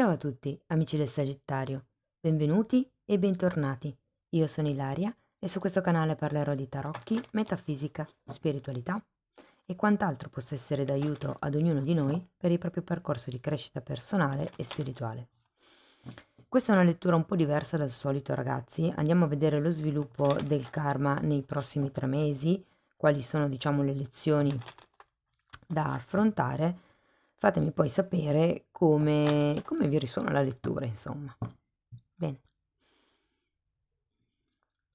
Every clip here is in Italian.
Ciao a tutti, amici del Sagittario, benvenuti e bentornati. Io sono Ilaria e su questo canale parlerò di tarocchi, metafisica, spiritualità e quant'altro possa essere d'aiuto ad ognuno di noi per il proprio percorso di crescita personale e spirituale. Questa è una lettura un po' diversa dal solito, ragazzi. Andiamo a vedere lo sviluppo del karma nei prossimi 3 mesi, quali sono, diciamo, le lezioni da affrontare. Fatemi poi sapere come vi risuona la lettura, insomma. Bene,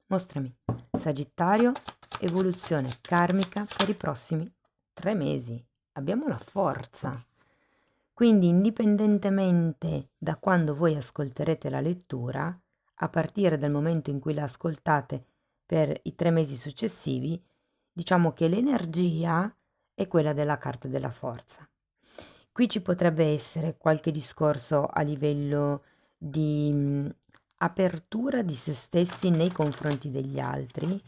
mostrami. Sagittario, evoluzione karmica per i prossimi 3 mesi. Abbiamo la forza. Quindi, indipendentemente da quando voi ascolterete la lettura, a partire dal momento in cui la ascoltate per i 3 mesi successivi, diciamo che l'energia è quella della carta della forza. Qui ci potrebbe essere qualche discorso a livello di apertura di se stessi nei confronti degli altri,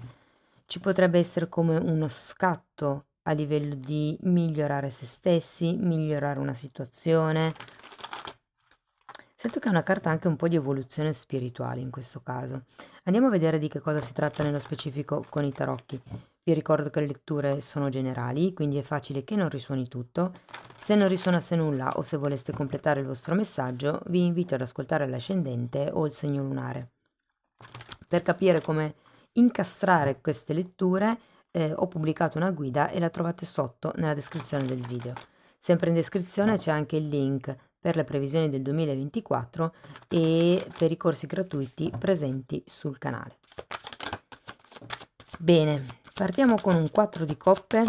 ci potrebbe essere come uno scatto a livello di migliorare se stessi, migliorare una situazione. Sento che è una carta anche un po' di evoluzione spirituale in questo caso. Andiamo a vedere di che cosa si tratta nello specifico con i tarocchi. Vi ricordo che le letture sono generali, quindi è facile che non risuoni tutto. Se non risuonasse nulla o se voleste completare il vostro messaggio, vi invito ad ascoltare l'ascendente o il segno lunare. Per capire come incastrare queste letture, ho pubblicato una guida e la trovate sotto nella descrizione del video. Sempre in descrizione c'è anche il link per le previsioni del 2024 e per i corsi gratuiti presenti sul canale. Bene, partiamo con un 4 di coppe,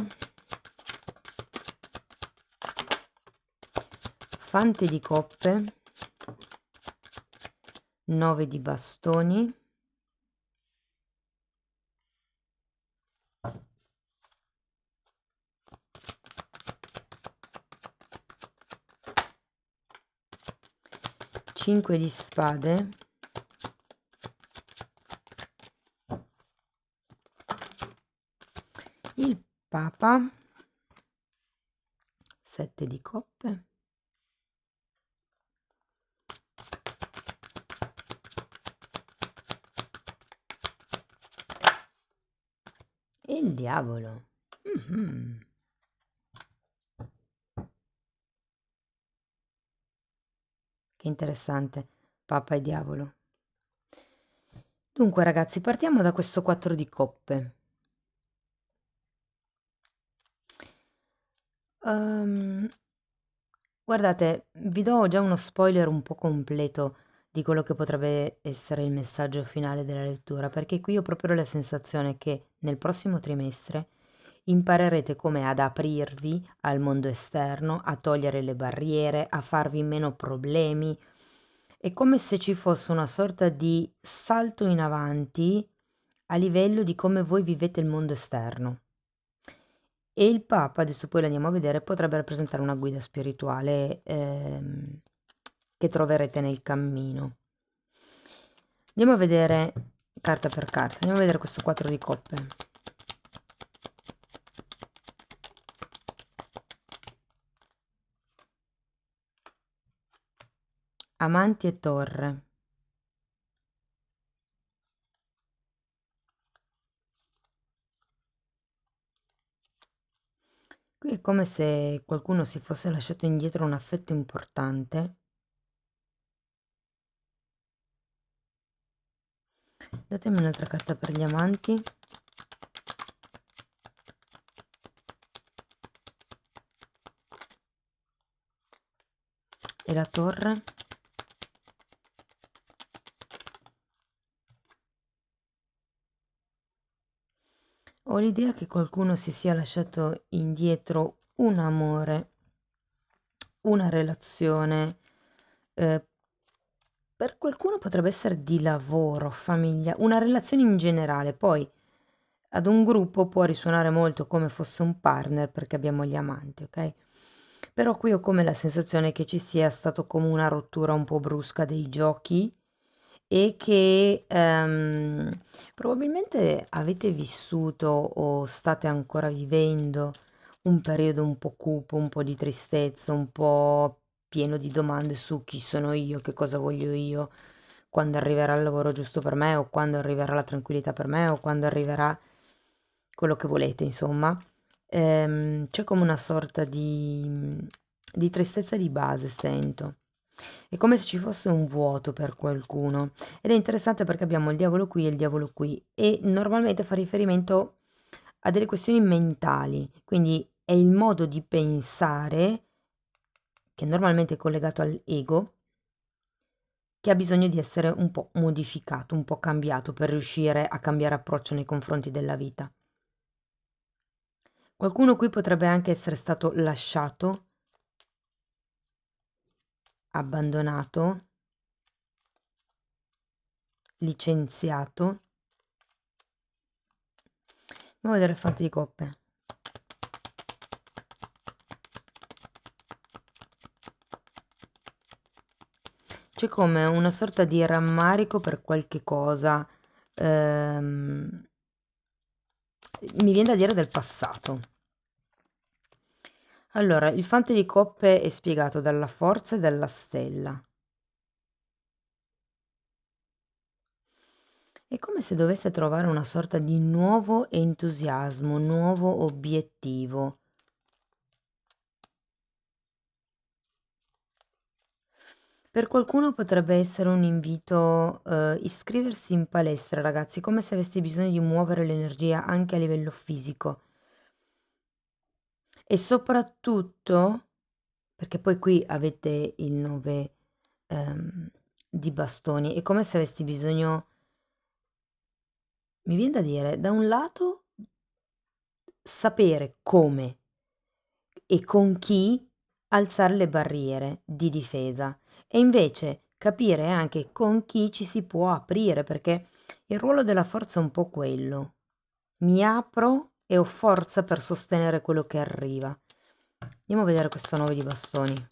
fante di coppe, 9 di bastoni, cinque di spade, il papa, 7 di coppe, e il diavolo. Che interessante, papa e diavolo. Dunque ragazzi, partiamo da questo 4 di coppe. Guardate, vi do già uno spoiler un po' completo di quello che potrebbe essere il messaggio finale della lettura, perché qui ho proprio la sensazione che nel prossimo trimestre imparerete come ad aprirvi al mondo esterno, a togliere le barriere, a farvi meno problemi. È come se ci fosse una sorta di salto in avanti a livello di come voi vivete il mondo esterno. E il Papa, adesso poi lo andiamo a vedere, potrebbe rappresentare una guida spirituale che troverete nel cammino. Andiamo a vedere carta per carta, andiamo a vedere questo 4 di coppe. Amanti e torre. Qui è come se qualcuno si fosse lasciato indietro un affetto importante. Datemi un'altra carta per gli amanti. E la torre. Ho l'idea che qualcuno si sia lasciato indietro un amore, una relazione, per qualcuno potrebbe essere di lavoro, famiglia, una relazione in generale. Poi ad un gruppo può risuonare molto come fosse un partner perché abbiamo gli amanti, ok? Però qui ho come la sensazione che ci sia stato come una rottura un po' brusca dei giochi e che probabilmente avete vissuto o state ancora vivendo un periodo un po' cupo, un po' di tristezza, un po' pieno di domande su chi sono io, che cosa voglio io, quando arriverà il lavoro giusto per me, o quando arriverà la tranquillità per me, o quando arriverà quello che volete, insomma. C'è come una sorta di tristezza di base, sento. È come se ci fosse un vuoto per qualcuno. Ed è interessante perché abbiamo il diavolo qui e il diavolo qui. E normalmente fa riferimento a delle questioni mentali. Quindi è il modo di pensare, che normalmente è collegato all'ego, che ha bisogno di essere un po' modificato, un po' cambiato per riuscire a cambiare approccio nei confronti della vita. Qualcuno qui potrebbe anche essere stato lasciato, abbandonato, licenziato. Andiamo a vedere il fante di coppe. C'è come una sorta di rammarico per qualche cosa, mi viene da dire del passato. Allora, il fante di coppe è spiegato dalla forza e dalla stella. È come se dovesse trovare una sorta di nuovo entusiasmo, nuovo obiettivo. Per qualcuno potrebbe essere un invito, iscriversi in palestra, ragazzi, come se avessi bisogno di muovere l'energia anche a livello fisico. E soprattutto, perché poi qui avete il 9 di bastoni, è come se avessi bisogno, mi viene da dire, da un lato sapere come e con chi alzare le barriere di difesa e invece capire anche con chi ci si può aprire, perché il ruolo della forza è un po' quello. Mi apro e ho forza per sostenere quello che arriva. Andiamo a vedere questo 9 di bastoni.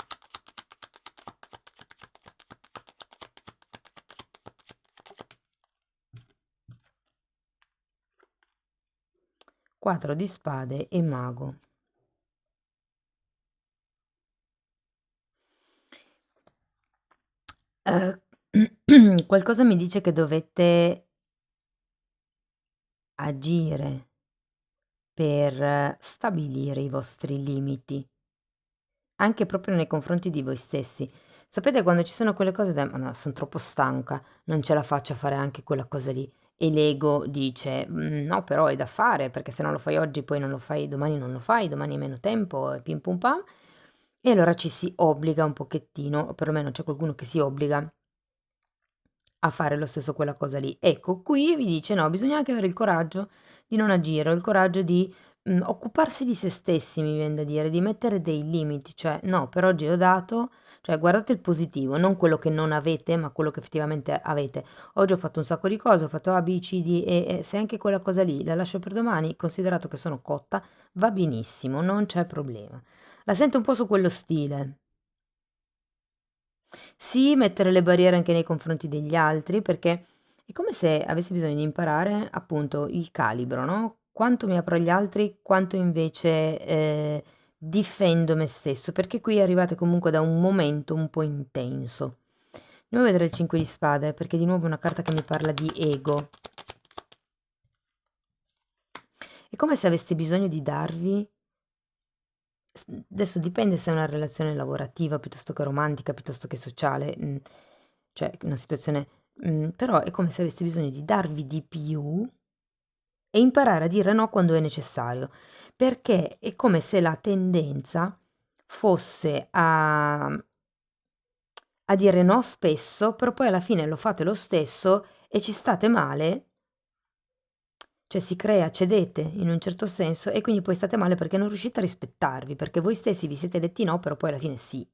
Quattro di spade e mago. Qualcosa mi dice che dovete agire per stabilire i vostri limiti, anche proprio nei confronti di voi stessi. Sapete quando ci sono quelle cose da: "Ma no, son troppo stanca, non ce la faccio a fare anche quella cosa lì." E l'ego dice: No, però è da fare, perché se non lo fai oggi poi non lo fai domani, non lo fai, domani hai meno tempo e pim pum pam." E allora ci si obbliga un pochettino, o perlomeno c'è qualcuno che si obbliga a fare lo stesso quella cosa lì. Ecco, qui vi dice: no, bisogna anche avere il coraggio di non agire, o il coraggio di occuparsi di se stessi, mi viene da dire, di mettere dei limiti, cioè no, per oggi ho dato, cioè guardate il positivo, non quello che non avete, ma quello che effettivamente avete. Oggi ho fatto un sacco di cose, ho fatto A, B, C, D e se anche quella cosa lì la lascio per domani, considerato che sono cotta, va benissimo, non c'è problema. La sento un po' su quello stile. Sì, mettere le barriere anche nei confronti degli altri, perché è come se avessi bisogno di imparare appunto il calibro, no? Quanto mi apro agli altri, quanto invece difendo me stesso, perché qui arrivate comunque da un momento un po' intenso. Andiamo a vedere il 5 di spade, perché di nuovo è una carta che mi parla di ego. È come se aveste bisogno di darvi. Adesso dipende se è una relazione lavorativa piuttosto che romantica, piuttosto che sociale, cioè una situazione, però è come se aveste bisogno di darvi di più e imparare a dire no quando è necessario, perché è come se la tendenza fosse a dire no spesso, però poi alla fine lo fate lo stesso e ci state male, cioè si crea, cedete in un certo senso e quindi poi state male perché non riuscite a rispettarvi, perché voi stessi vi siete detti no, però poi alla fine sì.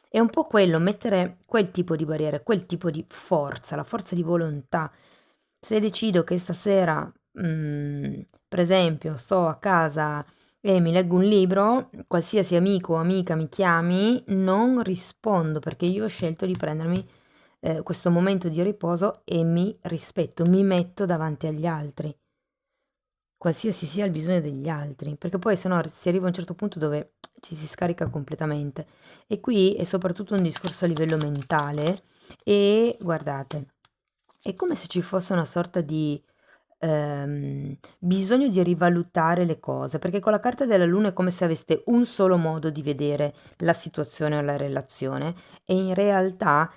È un po' quello, mettere quel tipo di barriere, quel tipo di forza, la forza di volontà. Se decido che stasera, per esempio, sto a casa e mi leggo un libro, qualsiasi amico o amica mi chiami, non rispondo perché io ho scelto di prendermi questo momento di riposo e mi rispetto, mi metto davanti agli altri. qualsiasi sia il bisogno degli altri, perché poi se no si arriva a un certo punto dove ci si scarica completamente. E qui è soprattutto un discorso a livello mentale e guardate, è come se ci fosse una sorta di bisogno di rivalutare le cose, perché con la carta della luna è come se aveste un solo modo di vedere la situazione o la relazione e in realtà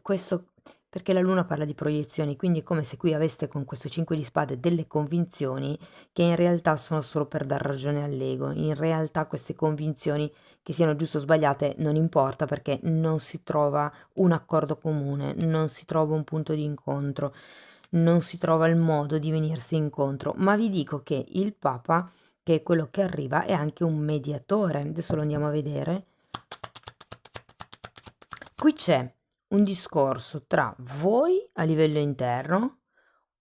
questo perché la luna parla di proiezioni, quindi è come se qui aveste con questo 5 di spade delle convinzioni che in realtà sono solo per dar ragione all'ego. In realtà queste convinzioni, che siano giuste o sbagliate, non importa perché non si trova un accordo comune, non si trova un punto di incontro, non si trova il modo di venirsi incontro. Ma vi dico che il Papa, che è quello che arriva, è anche un mediatore. Adesso lo andiamo a vedere. Qui c'è un discorso tra voi a livello interno,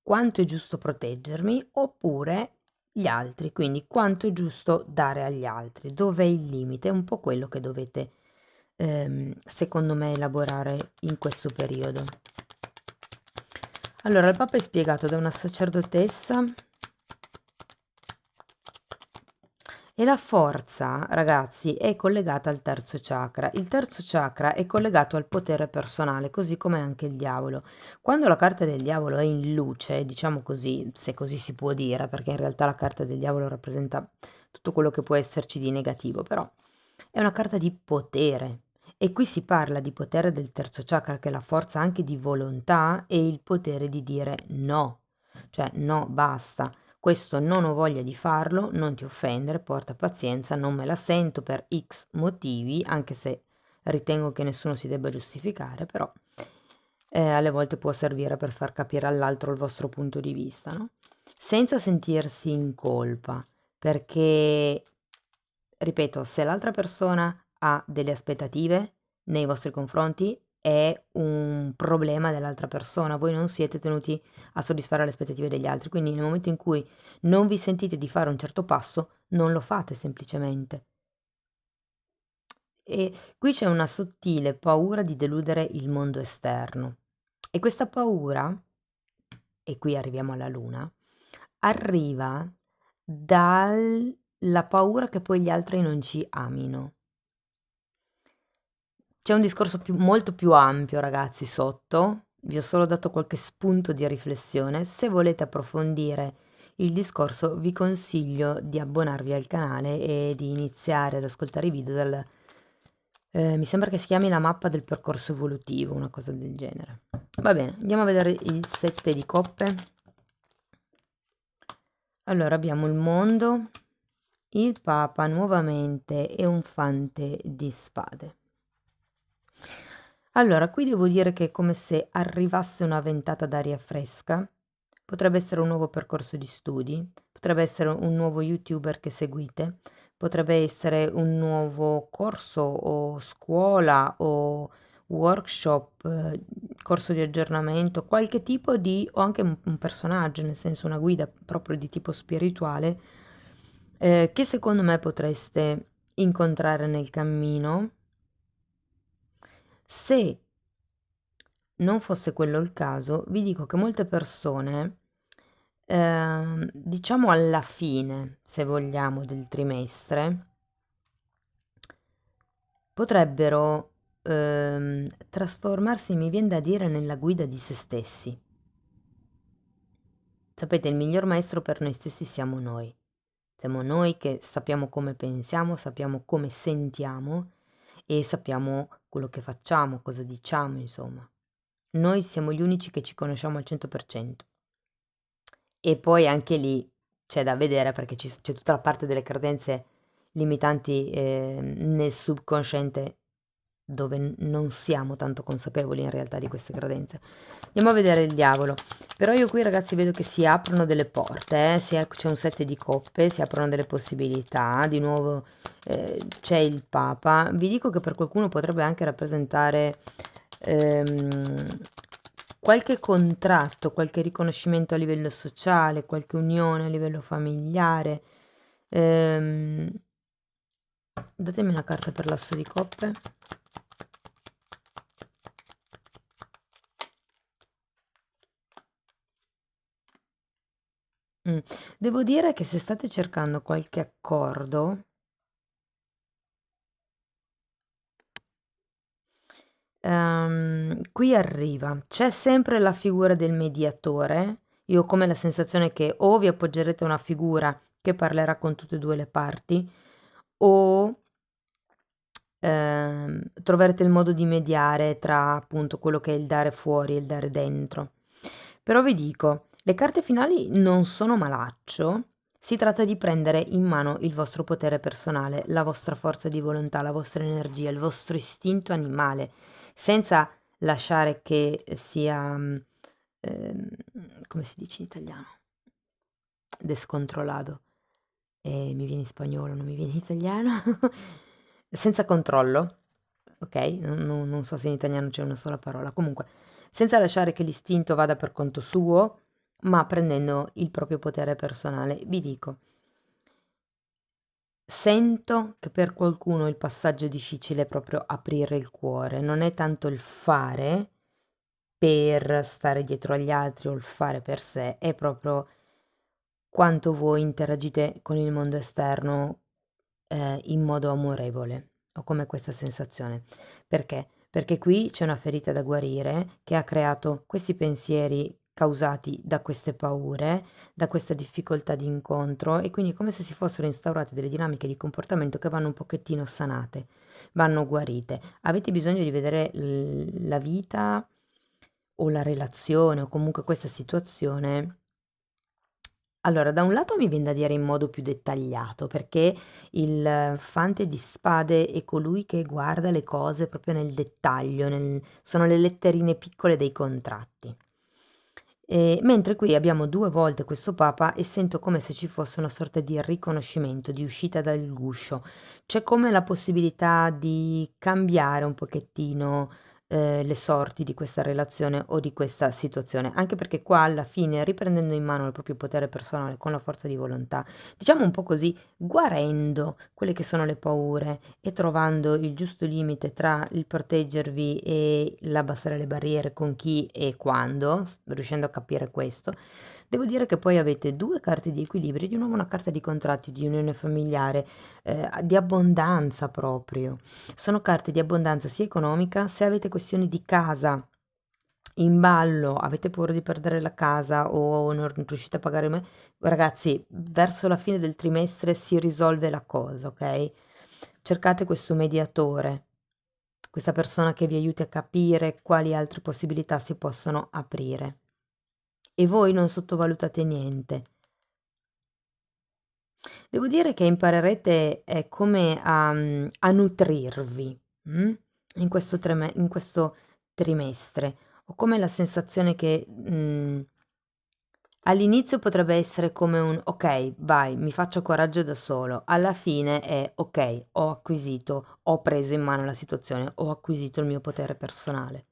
quanto è giusto proteggermi, oppure gli altri, quindi quanto è giusto dare agli altri, dov'è il limite, è un po' quello che dovete, secondo me, elaborare in questo periodo. Allora, il Papa è spiegato da una sacerdotessa. E la forza, ragazzi, è collegata al terzo chakra. Il terzo chakra è collegato al potere personale, così come anche il diavolo. Quando la carta del diavolo è in luce, diciamo così, se così si può dire, perché in realtà la carta del diavolo rappresenta tutto quello che può esserci di negativo, però è una carta di potere. E qui si parla di potere del terzo chakra, che è la forza anche di volontà e il potere di dire no, cioè no, basta. Questo non ho voglia di farlo, non ti offendere, porta pazienza, non me la sento per X motivi, anche se ritengo che nessuno si debba giustificare, però alle volte può servire per far capire all'altro il vostro punto di vista, no? Senza sentirsi in colpa, perché, ripeto, se l'altra persona ha delle aspettative nei vostri confronti, è un problema dell'altra persona, voi non siete tenuti a soddisfare le aspettative degli altri, quindi nel momento in cui non vi sentite di fare un certo passo, non lo fate semplicemente. E qui c'è una sottile paura di deludere il mondo esterno. E questa paura, e qui arriviamo alla luna, arriva dalla paura che poi gli altri non ci amino. C'è un discorso molto più ampio, ragazzi, sotto. Vi ho solo dato qualche spunto di riflessione. Se volete approfondire il discorso, vi consiglio di abbonarvi al canale e di iniziare ad ascoltare i video mi sembra che si chiami la mappa del percorso evolutivo, una cosa del genere. Va bene, andiamo a vedere il 7 di coppe. Allora, abbiamo il mondo, il Papa nuovamente e un fante di spade. Allora, qui devo dire che è come se arrivasse una ventata d'aria fresca, potrebbe essere un nuovo percorso di studi, potrebbe essere un nuovo YouTuber che seguite, potrebbe essere un nuovo corso o scuola o workshop, corso di aggiornamento, qualche tipo di, o anche un personaggio, nel senso una guida proprio di tipo spirituale, che secondo me potreste incontrare nel cammino. Se non fosse quello il caso, vi dico che molte persone, diciamo alla fine, se vogliamo, del trimestre, potrebbero trasformarsi, mi viene da dire, nella guida di se stessi. Sapete, il miglior maestro per noi stessi siamo noi. Siamo noi che sappiamo come pensiamo, sappiamo come sentiamo e sappiamo quello che facciamo, cosa diciamo, insomma. Noi siamo gli unici che ci conosciamo al 100%. E poi anche lì c'è da vedere perché c'è tutta la parte delle credenze limitanti nel subconsciente dove non siamo tanto consapevoli in realtà di queste credenze. Andiamo a vedere il diavolo. Però io qui ragazzi vedo che si aprono delle porte, c'è un 7 di coppe, si aprono delle possibilità, di nuovo c'è il Papa. Vi dico che per qualcuno potrebbe anche rappresentare ehm, qualche contratto, qualche riconoscimento a livello sociale, qualche unione a livello familiare. Ehm, datemi una carta per l'asso di coppe. Mm. Devo dire che se state cercando qualche accordo, qui arriva. C'è sempre la figura del mediatore. Io ho come la sensazione che o vi appoggerete a una figura che parlerà con tutte e due le parti, o troverete il modo di mediare tra appunto quello che è il dare fuori e il dare dentro. Però vi dico, le carte finali non sono malaccio, si tratta di prendere in mano il vostro potere personale, la vostra forza di volontà, la vostra energia, il vostro istinto animale, senza lasciare che sia, ehm, come si dice in italiano? Descontrollado. Mi viene in spagnolo, non mi viene in italiano. Senza controllo, ok? Non so se in italiano c'è una sola parola. Comunque, senza lasciare che l'istinto vada per conto suo, ma prendendo il proprio potere personale. Vi dico, sento che per qualcuno il passaggio difficile è proprio aprire il cuore, non è tanto il fare per stare dietro agli altri o il fare per sé, è proprio quanto voi interagite con il mondo esterno in modo amorevole. Ho come questa sensazione. Perché? Perché qui c'è una ferita da guarire che ha creato questi pensieri causati da queste paure, da questa difficoltà di incontro e quindi è come se si fossero instaurate delle dinamiche di comportamento che vanno un pochettino sanate, vanno guarite. Avete bisogno di vedere la vita o la relazione o comunque questa situazione. Allora, da un lato mi vien da dire in modo più dettagliato, perché il fante di spade è colui che guarda le cose proprio nel dettaglio, sono le letterine piccole dei contratti. Mentre qui abbiamo due volte questo papa e sento come se ci fosse una sorta di riconoscimento, di uscita dal guscio. C'è come la possibilità di cambiare un pochettino le sorti di questa relazione o di questa situazione, anche perché qua alla fine, riprendendo in mano il proprio potere personale con la forza di volontà, diciamo un po' così, guarendo quelle che sono le paure e trovando il giusto limite tra il proteggervi e l'abbassare le barriere con chi e quando, riuscendo a capire questo, devo dire che poi avete due carte di equilibrio, di nuovo una carta di contratti, di unione familiare, di abbondanza proprio. Sono carte di abbondanza sia economica, se avete questioni di casa in ballo, avete paura di perdere la casa o non riuscite a pagare ragazzi, verso la fine del trimestre si risolve la cosa, ok? Cercate questo mediatore, questa persona che vi aiuti a capire quali altre possibilità si possono aprire. E voi non sottovalutate niente. Devo dire che imparerete come a nutrirvi in questo, in questo trimestre. Ho come la sensazione che all'inizio potrebbe essere come un ok, vai, mi faccio coraggio da solo. Alla fine è ok, ho acquisito, ho preso in mano la situazione, ho acquisito il mio potere personale.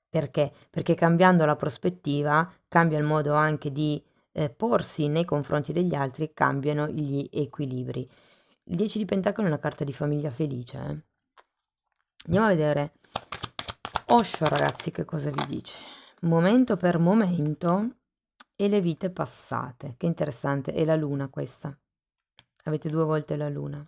Perché? Perché cambiando la prospettiva cambia il modo anche di porsi nei confronti degli altri, cambiano gli equilibri. Il 10 di Pentacoli è una carta di famiglia felice. Andiamo a vedere Osho, ragazzi, che cosa vi dice. Momento per momento e le vite passate. Che interessante. E la luna questa. Avete due volte la luna.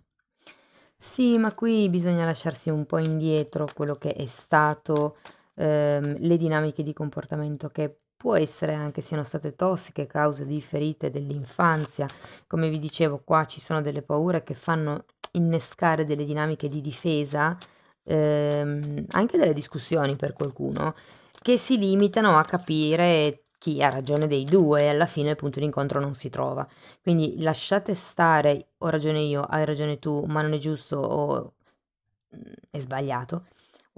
Sì, ma qui bisogna lasciarsi un po' indietro quello che è stato, le dinamiche di comportamento che può essere anche siano state tossiche, causa di ferite dell'infanzia. Come vi dicevo, qua ci sono delle paure che fanno innescare delle dinamiche di difesa, anche delle discussioni per qualcuno, che si limitano a capire chi ha ragione dei due e alla fine il punto d'incontro non si trova. Quindi lasciate stare, ho ragione io, hai ragione tu, ma non è giusto o è sbagliato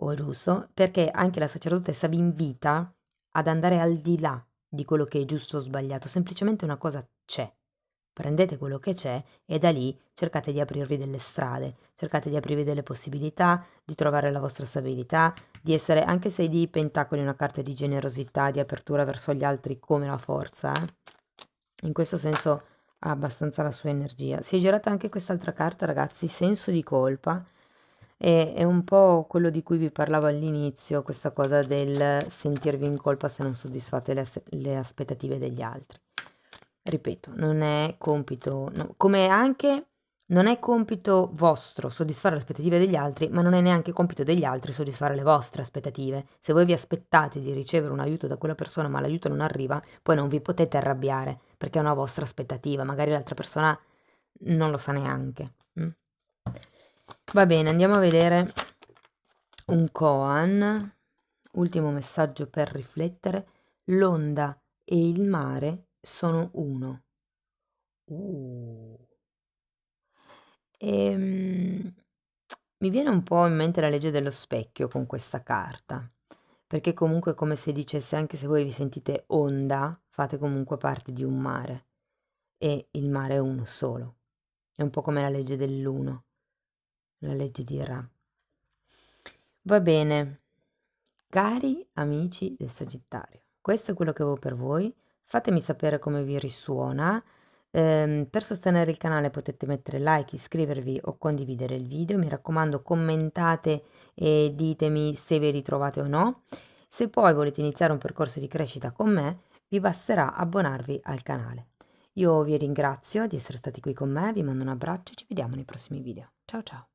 o è giusto, perché anche la sacerdotessa vi invita ad andare al di là di quello che è giusto o sbagliato, semplicemente una cosa c'è. Prendete quello che c'è e da lì cercate di aprirvi delle strade, cercate di aprirvi delle possibilità, di trovare la vostra stabilità, di essere, anche se di pentacoli, una carta di generosità, di apertura verso gli altri come la forza, in questo senso ha abbastanza la sua energia. Si è girata anche quest'altra carta, ragazzi, senso di colpa. E è un po' quello di cui vi parlavo all'inizio, questa cosa del sentirvi in colpa se non soddisfate le aspettative degli altri. Ripeto, non è compito, come anche non è compito vostro soddisfare le aspettative degli altri, ma non è neanche compito degli altri soddisfare le vostre aspettative. Se voi vi aspettate di ricevere un aiuto da quella persona, ma l'aiuto non arriva, poi non vi potete arrabbiare, perché è una vostra aspettativa, magari l'altra persona non lo sa neanche. Va bene, andiamo a vedere un koan. Ultimo messaggio per riflettere. L'onda e il mare sono uno. Mi viene un po' in mente la legge dello specchio con questa carta, perché comunque è come se dicesse anche se voi vi sentite onda, fate comunque parte di un mare e il mare è uno solo. È un po' come la legge dell'uno, la legge di Ra. Va bene, cari amici del Sagittario, questo è quello che avevo per voi. Fatemi sapere come vi risuona. Per sostenere il canale potete mettere like, iscrivervi o condividere il video. Mi raccomando, commentate e ditemi se vi ritrovate o no. Se poi volete iniziare un percorso di crescita con me, vi basterà abbonarvi al canale. Io vi ringrazio di essere stati qui con me, vi mando un abbraccio e ci vediamo nei prossimi video. Ciao ciao!